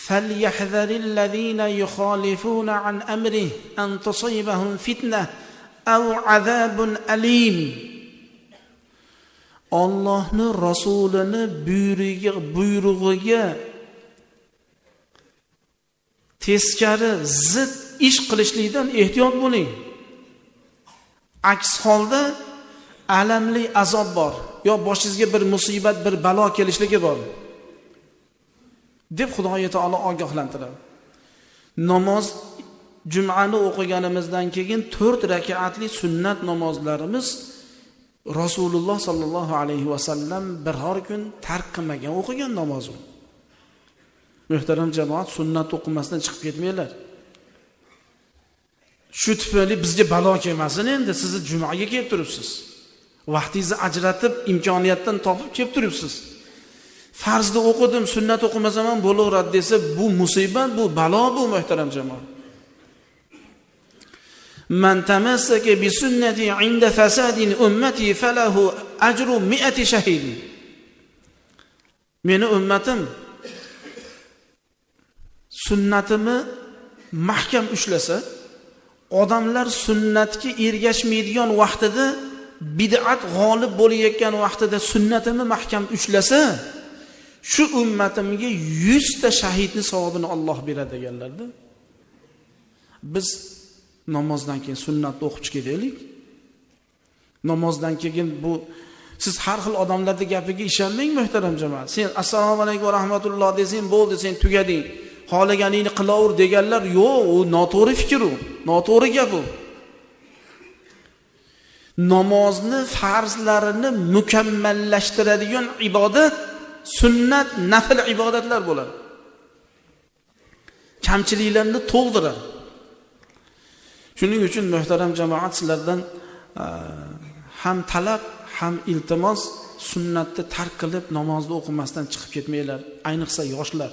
فَلْيَحْذَرِ الَّذِينَ يُخَالِفُونَ عَنْ أَمْرِهِ أَنْ تُصِيبَهُمْ فِتْنَةٌ أَوْ عَذَابٌ أَلِيمٌ. Allohning rasulini buyrug'iga teskari zid ish qilishlikdan ehtiyot bo'ling. Aks holda alamli azob bor, yo boshingizga bir musibat, bir balo kelishligi bor deb Xudoy taolo ogohlantiradi. Namoz, jumani o'qiganimizdan keyin 4 rakatli sunnat namozlarimiz Rasululloh sallallohu alayhi va sallam biror kun tark qilmagan, o'qigan namoz u. Muhtaram jamoat, sunnat o'qimasdan chiqib ketmanglar. Shu tufayli bizga balo kelmasin, endi sizni jumaga kelib turibsiz. Vaqtingizni ajratib, imkoniyatdan topib kelib turibsiz. Farzni o'qidim, sunnat o'qimasam ham bo'laveradi desa, bu musibat, bu balo, bu muhtaram jamoat. Man tamassaka bi sunnati 'inda fasadin ummati falahu ajru 100 shahid. Meni ummatim sunnatimi mahkam ushlasa, odamlar sunnatga ergashmaydigan vaqtida, bid'at g'olib bo'layotgan vaqtida sunnatini mahkam ushlasa, shu ummatimga 100 ta shahidning savobini Alloh beradi deganlarda. Biz namozdan keyin sunnatni o'qib chiqaylik. Namozdan keyin bu siz har xil odamlarning gapiga ishonmang muhtaram jamoat. Sen assalomu alaykum va rahmatulloh desang, bo'ldi, sen tugading. Xohlaganingni qilaver deganlar yo'q, u noto'g'ri fikr, u noto'g'ri gap u. Namozni farzlarini mukammallashtiradigan ibodat sunnat, nafl ibodatlar bo'ladi. Kamchiliklarni to'ldiradi. Shuning uchun muhtaram jamoat, sizlardan ham talab, ham iltimos, sunnatni tark qilib namozni o'qimasdan chiqib ketmanglar, ayniqsa yoshlar.